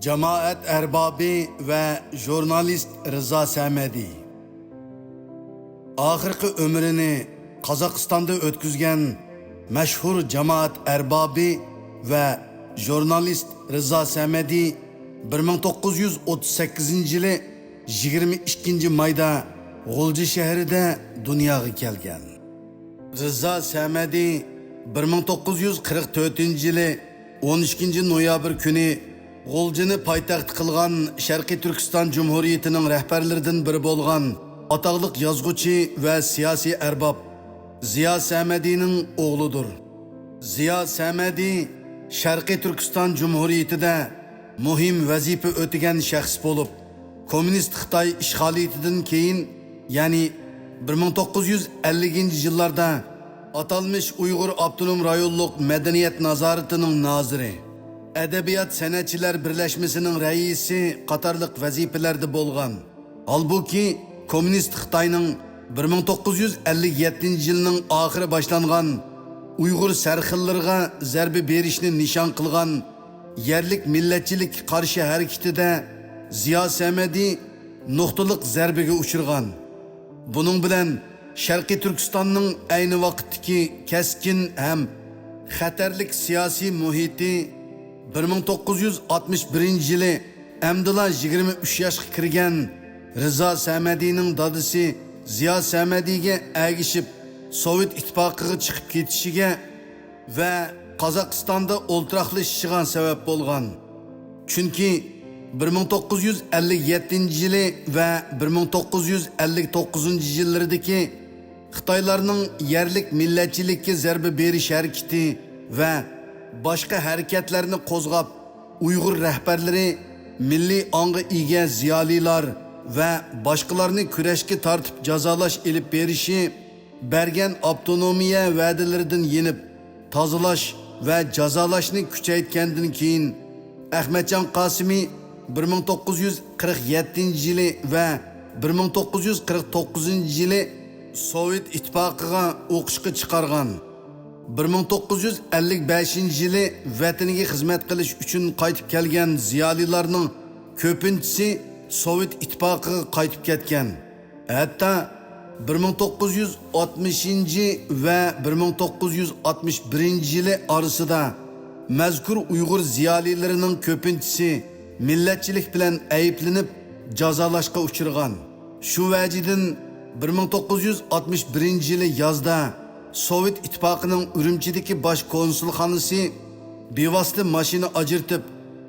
Cemaat erbabı ve jurnalist Rıza Samedi. Ahirki ömrünü Kazakistan'da ötküzgen meşhur cemaat erbabı ve jurnalist Rıza Samedi 1938 yılı 22 mayda G'ulji şehrida dunyoga kelgan. Rıza Samedi 1944 yılı 12 noyabr kuni G'uljini poytaxt qilgan Sharqiy Turkiston Jumhuriyatining rahbarlaridan biri bo'lgan ataqliq yozuvchi va siyosiy erbob Ziyo Samedining o'g'lidir. Ziyo Samedi Sharqiy Turkiston Jumhuriyatida muhim vazifa o'tagan shaxs bo'lib, kommunist Xitoy ishg'oliyatidan keyin, ya'ni 1950-yillarda atalmış Uyg'ur Abdunum rayonluq madaniyat nazoratining noziri, Edebiyat Sanatçılar Birleşmesi'nin reisi qatarlıq vazifelerde bolgan. Halbuki Komünist Xitayning 1957 yılının ahiri başlangan Uyghur serxillarga zarbi berishni nishon qilgan yerlik millatchilik qarshi harakatida Ziyo Samedi nuqtaliq zarbiga uchirgan. Buning bilan Sharqiy Turkistonning ayni vaqtdagi keskin ham xatarlik siyosiy muhiti 1961 yılı Emdila 23 yaşga kirgan Rıza Samedining dadisi Ziyo Samediga agishib Sovet ittifoqiga chiqib ketishiga va Qozog'istonda o'ltiraqlashishiga sabab bo'lgan. Chunki 1957 yılı va 1959 yillardagi Xitoylarning yerlik millatchilikka zarba berish harakati va başka hareketlerini qo'zg'ab Uyg'ur rahbarlari milliy ong'i ega ziyolilar va boshqalarni kurashga tortib jazolash elib berishi bergan avtonomiya va'dalaridan yenib tozalash va jazolashni kuchaytgandan keyin Ahmadjon Qosimi 1947 yili va 1949 yili Sovet ittifoqiga o'qishga chiqargan. 1955 yılı vataniga xizmat qilish uchun qaytib kelgan ziyolilarning ko'pinchisi Sovet ittifoqiga qaytib ketgan. Hatto 1960 va 1961 yılı orasida mazkur Uyg'ur ziyolilarining ko'pinchisi millatchilik bilan ayblanib jazolashga uchirgan. Shu vajidan 1961 yılı yozda Sovet ittifoqining Urumchidagi bosh konsulxonasi bevosita mashina ajirtib,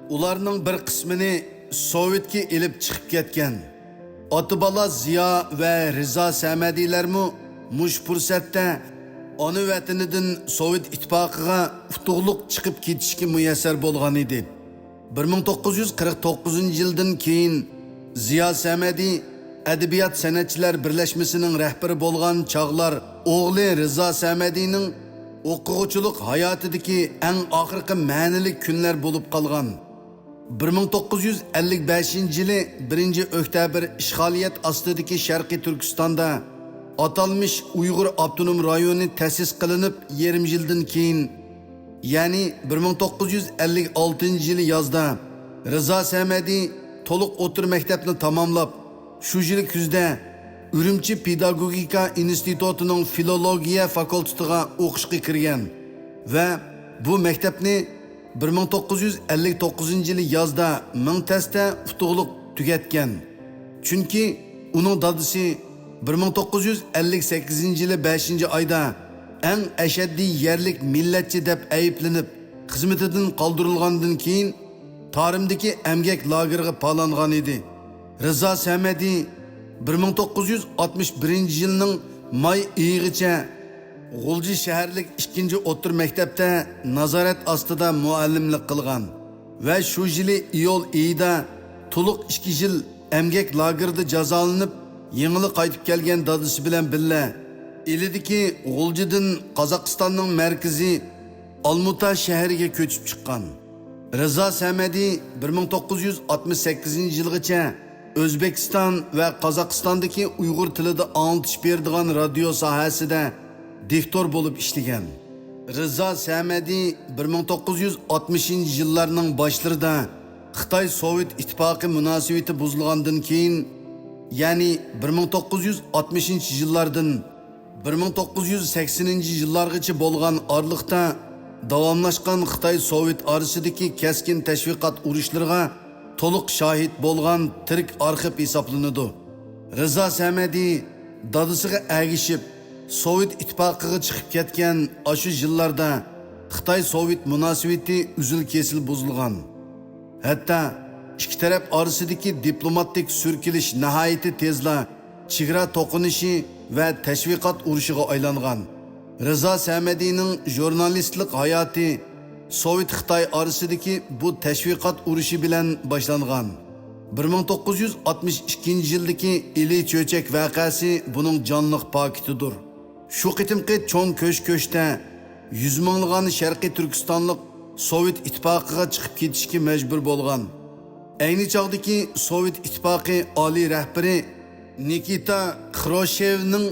ularning bir qismini Sovetga elib chiqib ketgan. Otibala Ziyo va Rıza Samedilarmi mush fursatda ona vatanidan Sovet ittifoqiga utuqliq chiqib ketishga muyassar bo'lgan edi. 1949 yildan keyin Ziyo Samedi Edebiyat Sanatçılar Birleşmesi'nin rehberi bolgan çağlar oğlu Rıza Samedi'nin o'quvchilik hayotidagi eng oxirgi ma'nili kunlar bo'lib qolgan. 1955 yılı 1 oktyabr ishg'oliyat ostidagi Sharqiy Turkistonda atalmış Uyg'ur Abdunum rayoni ta'sis qilinib 20 yildan keyin, ya'ni 1956 yılı yozda Rıza Samedi to'liq o'tir maktabni tamomlab shu yil kuzda Urumchi Pedagogika institutining filologiya fakultetiga o'qishga kirgan va bu maktabni 1959 yılı yozda Mingtasda utuqliq tugatgan. Chunki uning dadisi 1958 yılı 5 oyda eng ashaddiy yerlik millatchi deb ayblanib xizmatidan qoldirilgandan keyin Tarimdagi emgak lageriga palangan edi. Rıza Samedi 1961 yılının may oyigacha G'ulji shaharlik 2 o'tir maktabda nazorat ostida muallimlik qilgan va shu yili iyul oyida to'liq 2 yil emgak lagerida jazolanib yengili qaytib kelgan dadisi bilan birga ilidagi G'uljidan Qozog'istonning markazi Almuta shahriga ko'chib chiqqan. Rıza Samedi 1968 yilgacha O'zbekiston va Qozog'istondagi Uyg'ur tilida anglatish beradigan radio sohasida diktor bo'lib ishlagan. Rıza Samedi 1960 yillarning boshlarida Xitoy Sovet ittifoqi munosabati buzilgandan keyin, ya'ni 1960-yillardan 1980-yillargacha bo'lgan oraliqda davomlashgan Xitoy Sovet orasidagi keskin tashviqot urushlariga to'liq shohid bo'lgan tirik arxiv hisoblanadi. Rizo Samadi dadasiga agishib Sovet ittifoqiga chiqib ketgan ashu yillarda Xitoy Sovet munosabati uzil-kesil buzilgan. Hatto ikki taraf orasidagi diplomatik surkilish nihoyatda tezla chegara to'qinishi va tashviqot urushiga aylangan. Rizo Samadining jurnalistlik hayoti Sovet Xitoy orasidagi bu tashviqot urushi bilan boshlangan. 1962-yildagi Ili Cho'chak voqeasi buning jonliq paketidir. Shu qitimqi cho'ng ko'sh-ko'shda 100 minglagan Sharqiy Turkistonlik Sovet ittifoqiga chiqib ketishga majbur bo'lgan. Ayni chog'dagi Sovet ittifoqi oliy rahbari Nikita Khrushchevning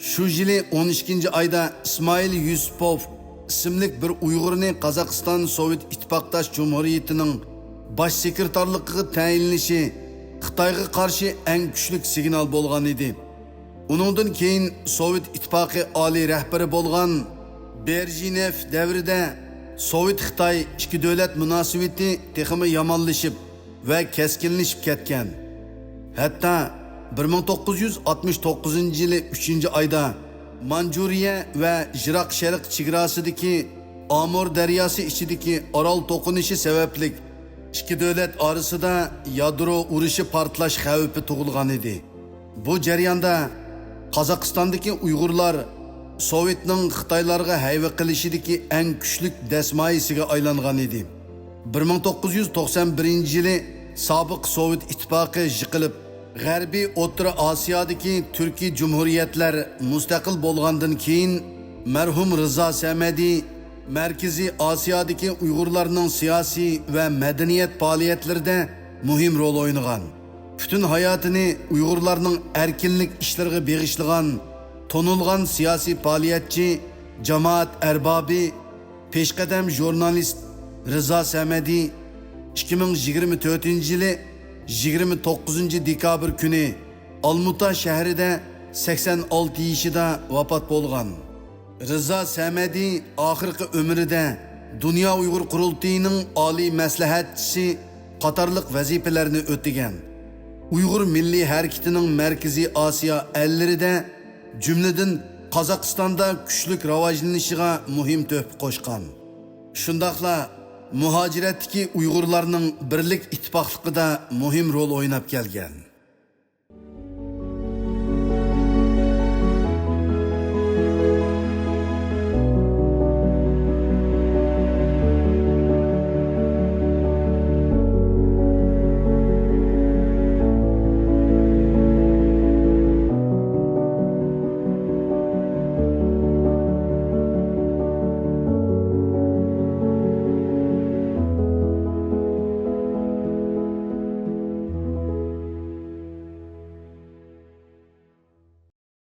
shu yili 12-oyda Ismoil Yusupov ismli bir Uyg'urni Qozog'iston Sovet ittifoqdosh Jumhuriyatining bosh sekretarligiga tayinlanishi Xitoyga qarshi eng kuchli signal bo'lgan edi. Uningdan keyin Sovet ittifoqi oliy rahbari bo'lgan Brejnev davrida Sovet Xitoy ikki davlat munosabati texmi yomonlashib va keskinlashib ketgan. Hatto 1969-yili 3-oyda Manjuriya va Jiroq Sharq chegarasidagi Amur daryosi ichidagi orol to'qinishi sababli ikki davlat orasida yadro urushi portlash xavfi tug'ilgan edi. Bu jarayonda Qozog'istondagi Uyg'urlar Sovetning Xitoylarga hayva qilishidagi eng kuchli dasmoyisiga aylangan edi. 1991-yili sobiq Sovet ittifoqi yiqilib, G'arbiy O'rta Osiyodagi Turkiy Jumhuriyatlar mustaqil bo'lgandan keyin marhum Rizo Samadi Markaziy Osiyodagi Uyg'urlarning siyosiy va madaniyat faoliyatlarida muhim rol o'ynagan. Butun hayotini Uyg'urlarning erkinlik ishlariga bag'ishlagan tonilgan siyosiy faoliyatchi, jamoat arbobi, peshqadam jurnalist Rizo Samadi 2024-yili 29 dekabr kuni Almuta shahrida 86 yoshida vafot bo'lgan. Rizo Samadi oxirgi umrida Dunyo Uyg'ur qurultiyining oliy maslahatchisi qatorliq vazifalarni o'tagan. Uyg'ur milliy harakatining Markaziy Osiyo ellarida jumladan Qozog'istonda kuchli rivojlanishiga muhim to'p qo'shgan. Shundaqla muhojiratdagi Uyg'urlarning birlik ittifoqligida muhim rol o'ynab kelgan.